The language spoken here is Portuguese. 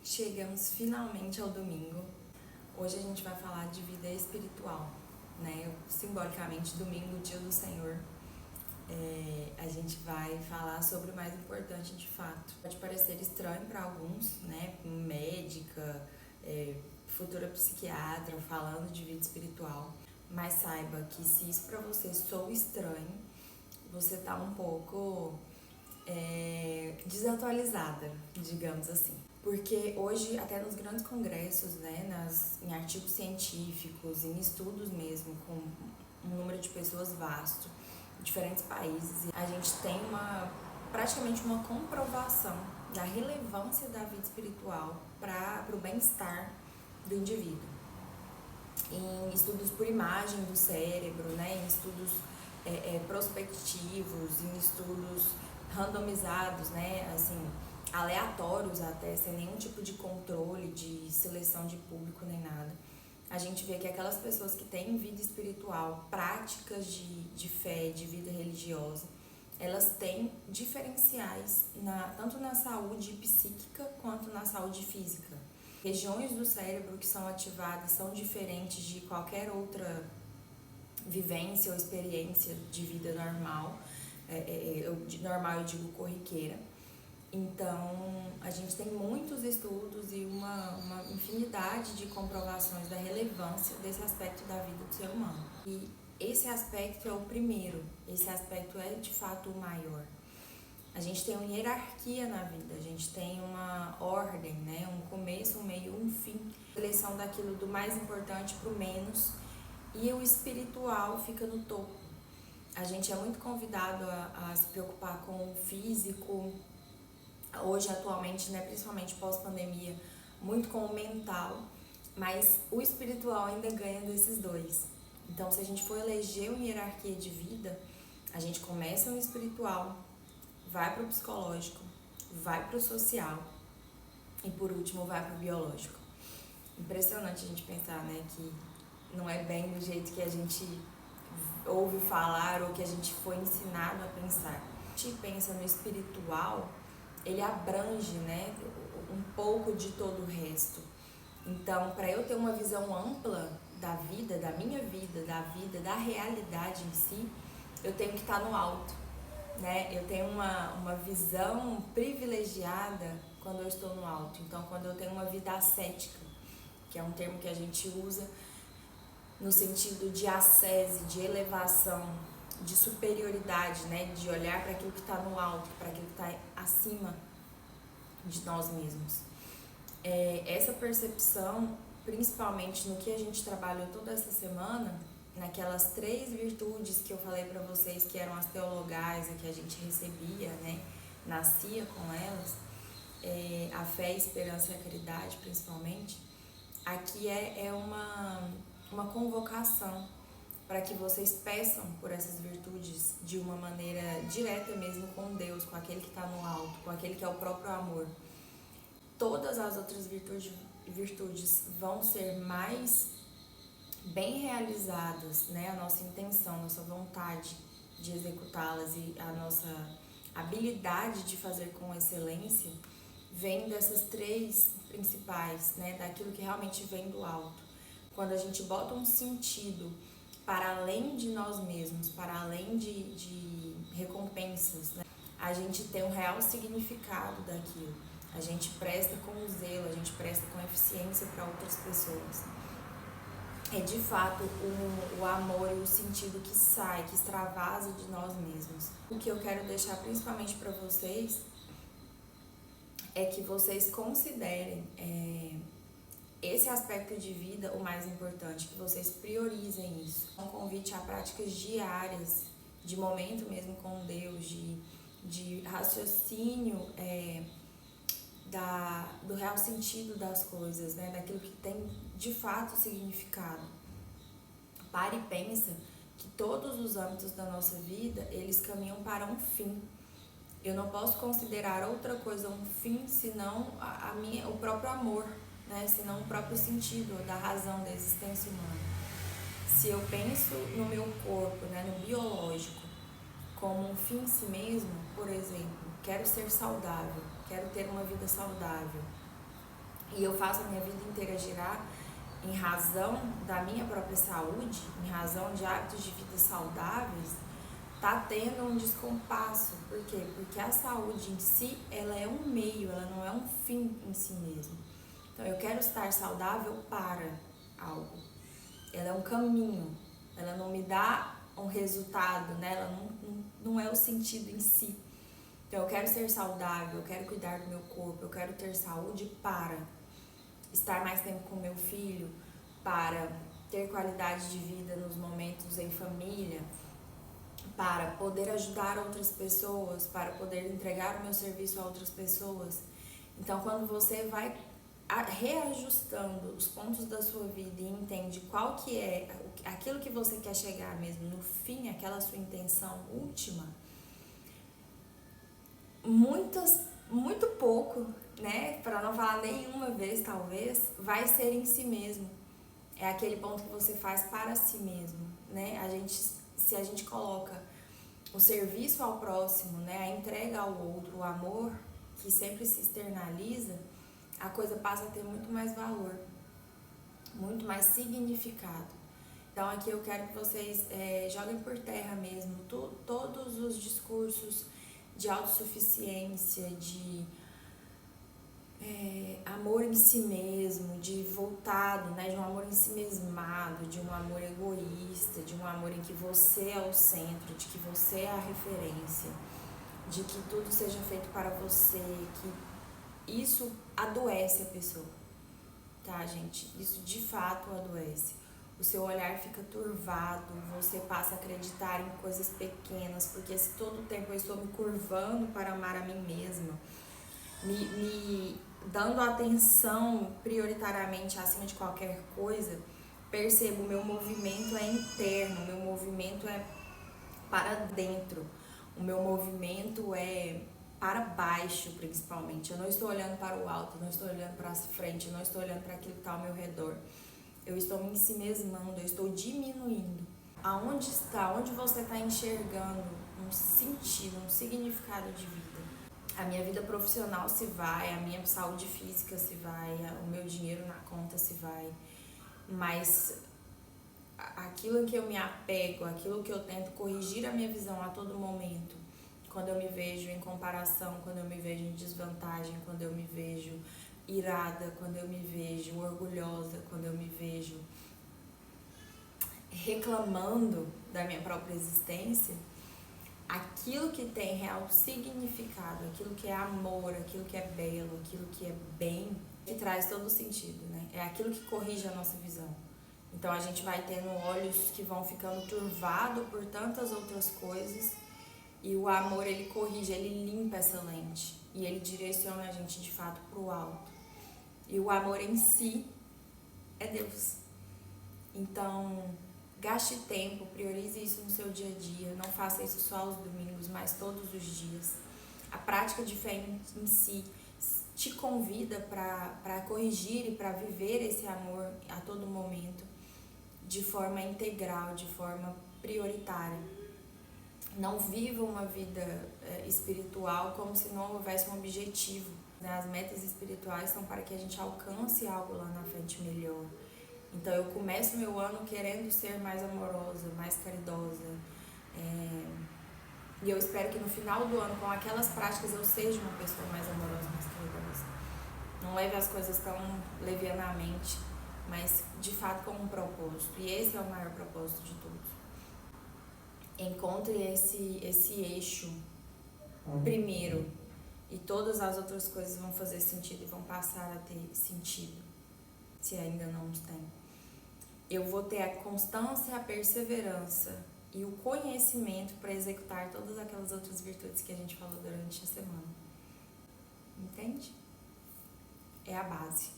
Chegamos finalmente ao domingo. Hoje a gente vai falar de vida espiritual, né? Simbolicamente, domingo, dia do Senhor. A gente vai falar sobre o mais importante de fato. Pode parecer estranho para alguns, né? Médica, futura psiquiatra, falando de vida espiritual. Mas saiba que se isso para você soa estranho, você tá um pouco desatualizada, digamos assim. Porque hoje, até nos grandes congressos, né, em artigos científicos, em estudos mesmo, com um número de pessoas vasto, em diferentes países, a gente tem praticamente uma comprovação da relevância da vida espiritual para o bem-estar do indivíduo. Em estudos por imagem do cérebro, né, em estudos prospectivos, em estudos randomizados, né, assim, aleatórios até, sem nenhum tipo de controle, de seleção de público nem nada. A gente vê que aquelas pessoas que têm vida espiritual, práticas de fé, de vida religiosa, elas têm diferenciais tanto na saúde psíquica quanto na saúde física. Regiões do cérebro que são ativadas são diferentes de qualquer outra vivência ou experiência de vida normal. Normal eu digo corriqueira. Então, a gente tem muitos estudos e uma infinidade de comprovações da relevância desse aspecto da vida do ser humano. E esse aspecto é o primeiro, esse aspecto é de fato o maior. A gente tem uma hierarquia na vida, a gente tem uma ordem, né? Um começo, um meio, um fim. Seleção daquilo do mais importante para o menos, e o espiritual fica no topo. A gente é muito convidado a se preocupar com o físico, hoje atualmente, né, principalmente pós-pandemia, muito com o mental, mas o espiritual ainda ganha desses dois. Então, se a gente for eleger uma hierarquia de vida, a gente começa no espiritual, vai para o psicológico, vai para o social e por último vai para o biológico. Impressionante a gente pensar, né, que não é bem do jeito que a gente ouve falar ou que a gente foi ensinado a pensar. A gente pensa no espiritual, ele abrange, né, um pouco de todo o resto. Então, para eu ter uma visão ampla da vida, da minha vida, da realidade em si, eu tenho que estar no alto, né? Eu tenho uma visão privilegiada quando eu estou no alto. Então, quando eu tenho uma vida ascética, que é um termo que a gente usa no sentido de ascese, de elevação, de superioridade, né? De olhar para aquilo que está no alto, para aquilo que está acima de nós mesmos. Essa percepção, principalmente no que a gente trabalhou toda essa semana, naquelas 3 virtudes que eu falei para vocês que eram as teologais, que a gente recebia, né? Nascia com elas, a fé, a esperança e a caridade, principalmente. Aqui é uma convocação para que vocês peçam por essas virtudes de uma maneira direta mesmo com Deus, com aquele que está no alto, com aquele que é o próprio amor. Todas as outras virtudes vão ser mais bem realizadas, né? A nossa intenção, nossa vontade de executá-las e a nossa habilidade de fazer com excelência vem dessas 3 principais, né? Daquilo que realmente vem do alto. Quando a gente bota um sentido para além de nós mesmos, para além de recompensas, né? A gente tem um real significado daquilo. A gente presta com zelo, a gente presta com eficiência para outras pessoas. É de fato o amor e o sentido que sai, que extravasa de nós mesmos. O que eu quero deixar principalmente para vocês é que vocês considerem esse aspecto de vida o mais importante, que vocês priorizem isso. Um convite a práticas diárias, de momento mesmo com Deus, de raciocínio do real sentido das coisas, né? Daquilo que tem de fato significado. Pare e pensa que todos os âmbitos da nossa vida, eles caminham para um fim. Eu não posso considerar outra coisa um fim senão o próprio amor, né? Senão o próprio sentido da razão da existência humana. Se eu penso no meu corpo, né, no biológico, como um fim em si mesmo, por exemplo, quero ser saudável, quero ter uma vida saudável, e eu faço a minha vida inteira girar em razão da minha própria saúde, em razão de hábitos de vida saudáveis, tá tendo um descompasso. Por quê? Porque a saúde em si, ela é um meio, ela não é um fim em si mesmo. Então, eu quero estar saudável para algo. Ela é um caminho, ela não me dá um resultado, né? Ela não é o sentido em si. Então, eu quero ser saudável, eu quero cuidar do meu corpo, eu quero ter saúde para estar mais tempo com meu filho, para ter qualidade de vida nos momentos em família, para poder ajudar outras pessoas, para poder entregar o meu serviço a outras pessoas. Então, quando você vai reajustando os pontos da sua vida e entende qual que é aquilo que você quer chegar mesmo no fim, aquela sua intenção última, muito pouco, né, para não falar nenhuma vez talvez, vai ser em si mesmo. É aquele ponto que você faz para si mesmo, né? Se a gente coloca o serviço ao próximo, né, a entrega ao outro, o amor que sempre se externaliza, a coisa passa a ter muito mais valor, muito mais significado. Então aqui eu quero que vocês joguem por terra mesmo todos os discursos de autossuficiência, de amor em si mesmo, de voltado, né, de um amor em si mesmado, de um amor egoísta, de um amor em que você é o centro, de que você é a referência, de que tudo seja feito para você, que isso adoece a pessoa, tá, gente? Isso de fato adoece. O seu olhar fica turvado, você passa a acreditar em coisas pequenas, porque se todo o tempo eu estou me curvando para amar a mim mesma, me dando atenção prioritariamente acima de qualquer coisa, percebo, o meu movimento é interno, o meu movimento é para dentro, o meu movimento é para baixo, principalmente. Eu não estou olhando para o alto, eu não estou olhando para a frente, eu não estou olhando para aquilo que está ao meu redor. Eu estou me ensimesmando, eu estou diminuindo. Aonde está, onde você está enxergando um sentido, um significado de vida? A minha vida profissional se vai, a minha saúde física se vai, o meu dinheiro na conta se vai, mas aquilo em que eu me apego, aquilo que eu tento corrigir a minha visão a todo momento, quando eu me vejo em comparação, quando eu me vejo em desvantagem, quando eu me vejo irada, quando eu me vejo orgulhosa, quando eu me vejo reclamando da minha própria existência, aquilo que tem real significado, aquilo que é amor, aquilo que é belo, aquilo que é bem, que traz todo o sentido, né? É aquilo que corrige a nossa visão. Então a gente vai tendo olhos que vão ficando turvados por tantas outras coisas, e o amor, ele corrige, ele limpa essa lente e ele direciona a gente de fato para o alto. E o amor em si é Deus. Então, gaste tempo, priorize isso no seu dia a dia, não faça isso só aos domingos, mas todos os dias. A prática de fé em si te convida para corrigir e para viver esse amor a todo momento, de forma integral, de forma prioritária. Não viva uma vida espiritual como se não houvesse um objetivo. As metas espirituais são para que a gente alcance algo lá na frente melhor. Então eu começo meu ano querendo ser mais amorosa, mais caridosa. E eu espero que no final do ano, com aquelas práticas, eu seja uma pessoa mais amorosa, mais caridosa. Não leve as coisas tão levianamente, mas de fato com um propósito. E esse é o maior propósito de todos. Encontre esse eixo primeiro, e todas as outras coisas vão fazer sentido e vão passar a ter sentido, se ainda não os tem. Eu vou ter a constância, a perseverança e o conhecimento para executar todas aquelas outras virtudes que a gente falou durante a semana. Entende? É a base.